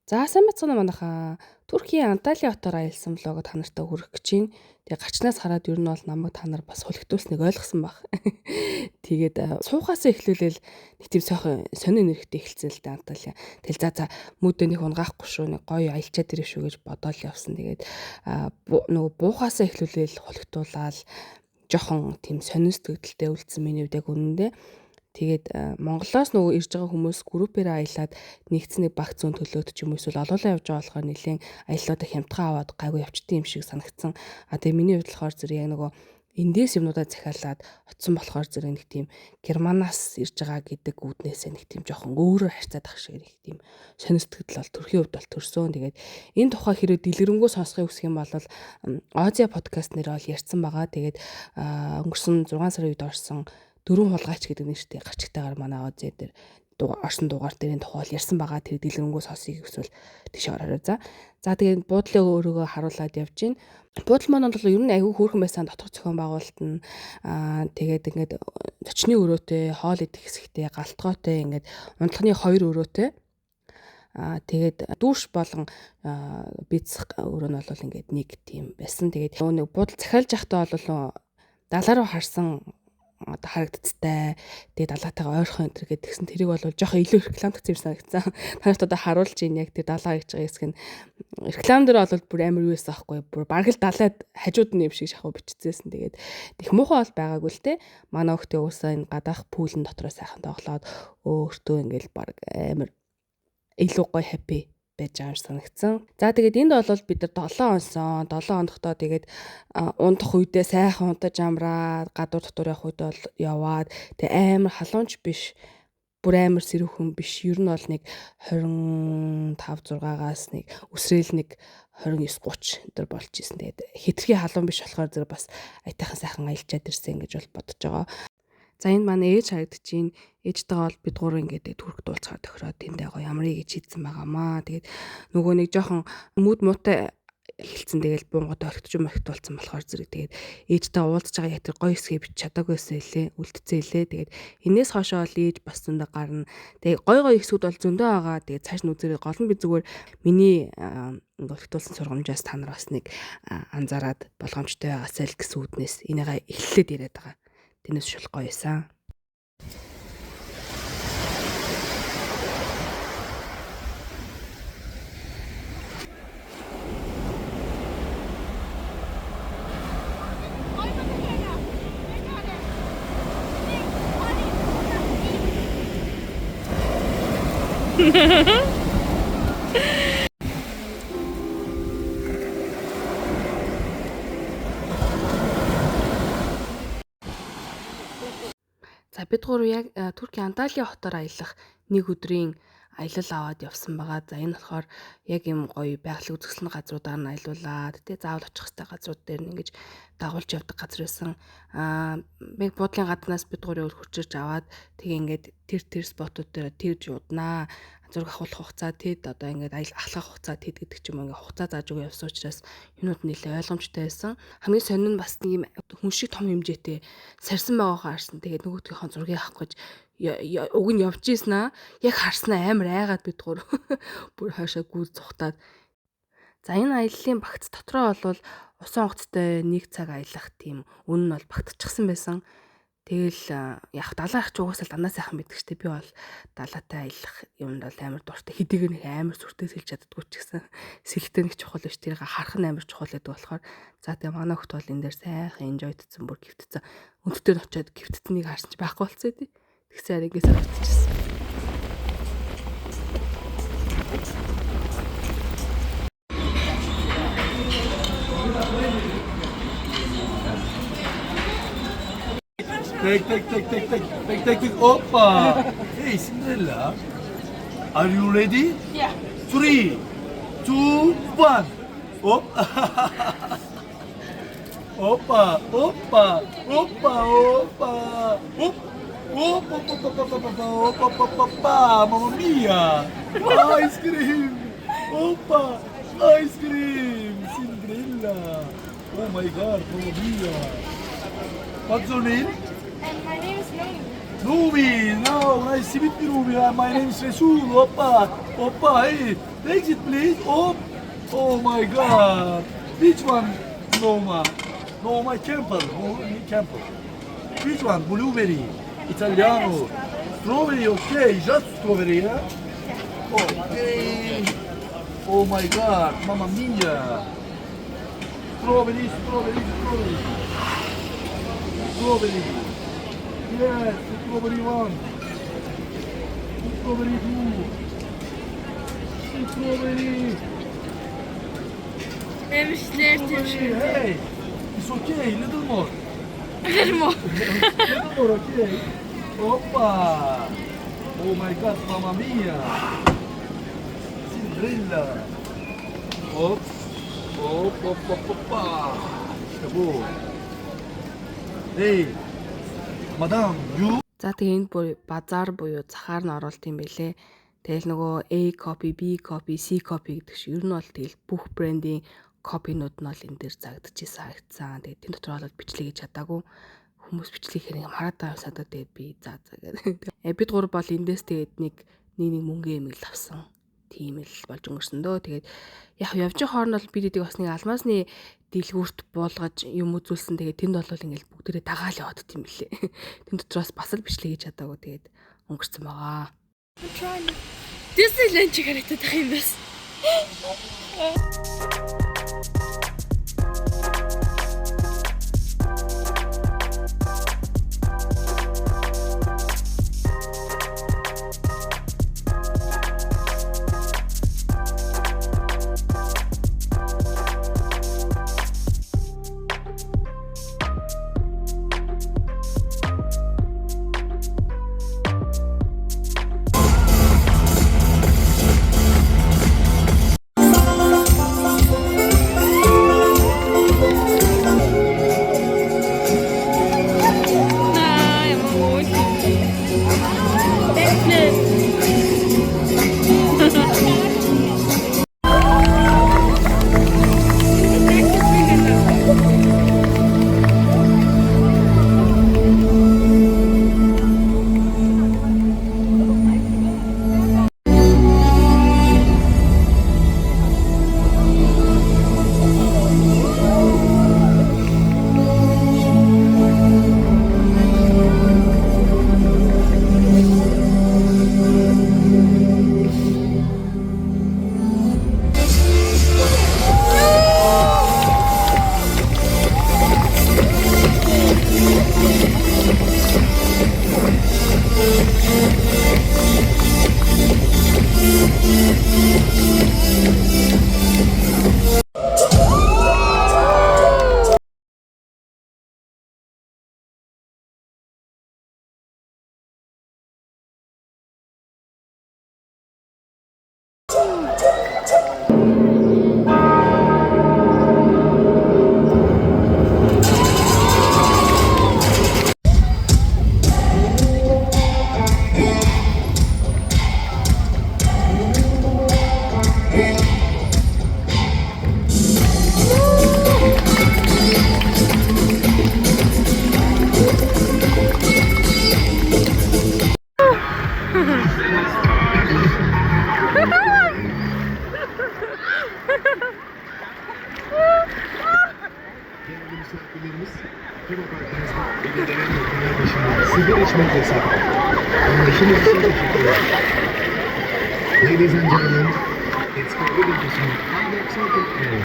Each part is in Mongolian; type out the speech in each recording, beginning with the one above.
За сайн бацгаана манайхаа. Туркийн Анталия хотоор аялсан влогоо та нартай хүргэх гэж байна. Тэгээ гачнаас хараад ер нь бол намайг та нар бас хүлэгдүүлснийг ойлгосон баг. Тэгээд суухаас эхлүүлэл нэг тийм сонин нэрхтээ эхэлсэн л дээ Анталия. Тэгэл за мөдөө нэг унгаахгүй шүү, нэг гоё аялчаад ирэх шүү гэж бодоол явсан. Тэгээд нөгөө буухаас эхлүүлэл хүлэгдүүлаад жохон тийм сонин сэтгэлдээ үлдсэн миний хувьд яг үнэндээ. Тэгээд Монголоос нөгөө ирж байгаа хүмүүс группээр аялаад нэгцнийг багц зүүн төлөөд ч юм уу эсвэл олоолаа явж байгаа болохоор нэлийн аяллуудаа хямдхан аваад гайгүй явчдсан юм шиг санагдсан. Тэгээ миний хувьд болохоор зэрэг яг нөгөө эндээс юмнуудаа захиалаад очсон болохоор зэрэг нэг тийм Германаас ирж байгаа гэдэг үүднээсээ нэг тийм жоохон өөрөөр харьцаад ах шиг нэг тийм сонир сэтгэл бол төрхийн хувьд бол төрсөн. Тэгээд энэ тухай хэрэг дэлгэрэнгүй сонсохыг хүсэх юм бол Озия подкаст нэр бол ярьсан байгаа. Тэгээд өнгөрсөн 6 сарын үед орсон дөрвөн хулгайч гэдэг нэртэй гарчигтайгаар манай Озия дээр орсон дугаар дээр энэ тухай ярьсан байгаа. Тэр дэлгэрэнгүй сонсхийг хүсвэл тийш ороорой. За тэгээд буудлын өөрийгөө харуулад явж гин. Буудал маань бол ер нь аягүй хөөрхөн байсан дотор зохион байгуулалт нь тэгээд ингээд зочны өрөөтэй, хоол идэх хэсэгтэй, галтгойтой ингээд унтлагын 2 өрөөтэй. Тэгээд дүүш болон бицх өрөө нь бол ингээд нэг тийм байсан. Тэгээд нэг буудал захиалж явахдаа бол далаа руу харсан одоо харагдцтай тэгээд далаатайгаа ойрхон энэ төр гэдгсэн тэрийг бол жоохон илүү рекламдагц юм санагдсан. Танарт одоо харуулж ийн яг тэр далаа гэж байгаа хэсэг нь реклам дээр бол бүр амар юу байсан аахгүй бүр бараг л далаад хажууд нь юм шиг шахуу биччихсэн. Тэгээд их муухай бол байгаагүй л те. Манай хөхтэй уусаа энэ гадаах пүүлэн дотроо сайхан тоглоод өөртөө ингээл баг амар илүү гоё хаппи байж байгаа санагдсан. За тэгээд энд бол бид нар 7 хоногтоо тэгээд унтах үедээ сайхан унтаж амраад гадуур дотор явах үед бол яваад тэгээд амар халуунч биш, бүр амар сэрүүхэн биш. Ер нь бол нэг 25-6-аас нэг өсрөөл нэг 29-30 энэ болж исэн. Тэгээд хитрхи халуун биш болохоор зэрэг бас айтайхан сайхан аялчаад ирсэн гэж бол бодож байгаа. За энэ манай ээж харагдчихээн. Ээжтэйгээ бол бид гурав ингээд түрк дуулцгаар тохироод тэндээ гоё ямрыг гэж хийдсэн байгаамаа. Тэгээд нөгөө нэг жоохон мөд муутай эхэлсэн. Тэгэл бунгуудаа орхитуулсан болохоор зэрэг тэгээд ээжтэй уулзж байгаа яг тэр гоё хэсгийг бич чадаагүйсэн хэлээ, үлдцээ хэлээ. Тэгээд энээс хоошоо л ээж бас зөндөө гарна. Тэгээд гоё хэсгүүд бол зөндөө байгаа. Тэгээд цааш нь үзэрээ гол нь би зүгээр миний орхитуулсан сургамжаас та нар бас нэг анзаараад болгоомжтой байгаасай л гэсэн үднээс энийгээ эхлээд яриад байгаа. Тэнэс шул гоё байсан. За бид гурав яг Туркийн Анталия хотоор аялах нэг өдрийн аялал аваад явсан байгаа. За энэ болохоор яг юм гоё байгалийн үзэсгэлэн газруудаар нь аялуулаад тий заавал очих хэвээр газрууд дээр нь ингэж дагуулж явдаг газар байсан. Нэг буудлын гаднаас бид гурав хурцирч аваад тэгээ ингээд тэр спотууд дээр тэрж уднаа. Зураг авах хугацаа тэд одоо ингээд ахлах хугацаа тэд гэдэг ч юм ингээд хугацаа зааж өгөө явсан учраас юмуд нэлээ ойлгомжтой байсан. Хамгийн сонин нь бас нэг юм хүн шиг том хэмжээтэй сарсан байгаагаа харсан. Тэгээд нөгөөдгийнхөө зургийг авах гэж уг нь явж ийсэн аа. Яг харснаа амар айгаад бид гур бүр хаашаа гүр цухтаад. За энэ аяллаа багц дотроо бол усан онгоцтой 1 цаг аялах тийм үнэ нь бол багтчихсан байсан. Тэгэл яг далаа ах ч угаасаа дандаа сайхан мэддэг штеп би бол далаатай аялах юмд бол амар дуртай. Хэдийгээр нэг амар сүртэй сэлж чаддгүй ч гэсэн сэлгтэй нэг чухал биш. Тэрийг харах нь амар чухал гэдэг болохоор за тэгээ манай хот бол энэ дээр сайхан энжойдсон бүр гівтцсэн. Өндөртөө очиод гівтцнийг харсан чи байхгүй болцоо тий. Тэгсэн ярингээс авчихсан. Take. Oppa! Hey, Cinderella. Are you ready? Yeah. 3, 2, 1. Oh. Oppa. Oppa. Mamma mia. Ice cream. Oppa. Ice cream. Cinderella. Oh my God, mamma mia. What's your name? And my name is Naomi. Ruby, no, nice to meet you, Ruby. My name is Rasul. Oppa, Oppa, hey, exit please. Oh my God. Which one, Noma? Noma Campbell. Campbell. Which one? Blueberry, Italiano, strawberry. Okay, just strawberry, yeah. Okay. Oh my God, Mamma Mia. Strawberry, strawberry, strawberry. Strawberry. Yes, strawberry one. Strawberry two. Strawberry. Demişler Strawberry. Hey, it's okay. Little more. demişler. Little more, okay. Oppa. Oh my God, Mamma Mia. Cinderella. Hop. Hop, hop, hop, hoppa. İşte bu. Hey, madam, you. За тэгээ энд базар буюу захаар нь оруулт юм байлээ. Тэгэл нөгөө A copy, B copy, C copy гэдэг шиг ер нь бол тэгэл бүх брендийн копинууд нь бол энэ дээр загдчихсан харагдсан. Тэгээд тэн дотор бол бичлэг хийж чадаагүй. Хүмүүс бичлэг хэрэг юм хараад байгаа юмсаа тэгээд би за гэдэг. Бид гур бол эндээс тэгээд нэг мөнгө эмэл авсан. Тийм л болж өнгөрсөн дөө. Тэгээд яг явжийн хооронд бол бид эдийг бас нэг алмаасны дэлгүүрт буулгаж юм үзүүлсэн. Тэгээд тэнд бол ингээл бүгдээрээ дагаал яваад дим билээ. Тэнд дотроос бас л бичлэг хийж чадаагүй тэгээд өнгөрсөн байгаа. Disneyland чиг харагдаад байгаа юм байна. misafirlerimiz Tema Parkımızda belirlenen noktalar başında sigara içmek yasak. Anlaşılır için teşekkür ederim. Ladies and gentlemen, it's forbidden to smoke under certain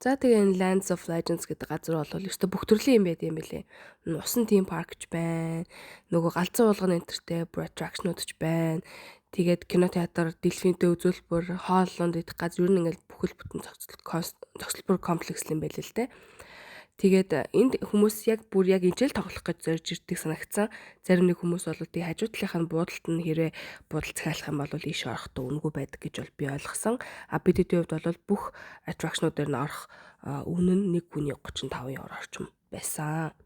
За тэгээ энэ Lands of Legends гэдэг газар бол ёстой бүх төрлийн юм байд юм билэ. Усан тим парк ч байна. Нөгөө галзуу уулганы энтертэй attraction-ууд ч байна. Тэгээд кино театр, дельфинтэй үзүүлбэр, хооллонд идэх газ ер нь ингээл бүхэл бүтэн зохицлбор комплекс юм байл л те. Тэгээд энд хүмүүс яг ижил тоглох гэж зорж ирдэг санагдсан. Зарим нэг хүмүүс бол тий хажуу талынхаа буудалд нь хэрвээ буудал захиалах юм бол ийш орохдоо үнэгүй байдаг гэж бол би ойлгосон. А бид хэдийн хувьд бол бүх аттракшнуудаар нь орох үнэ нь 1 хүний 35 евро орчим байсан.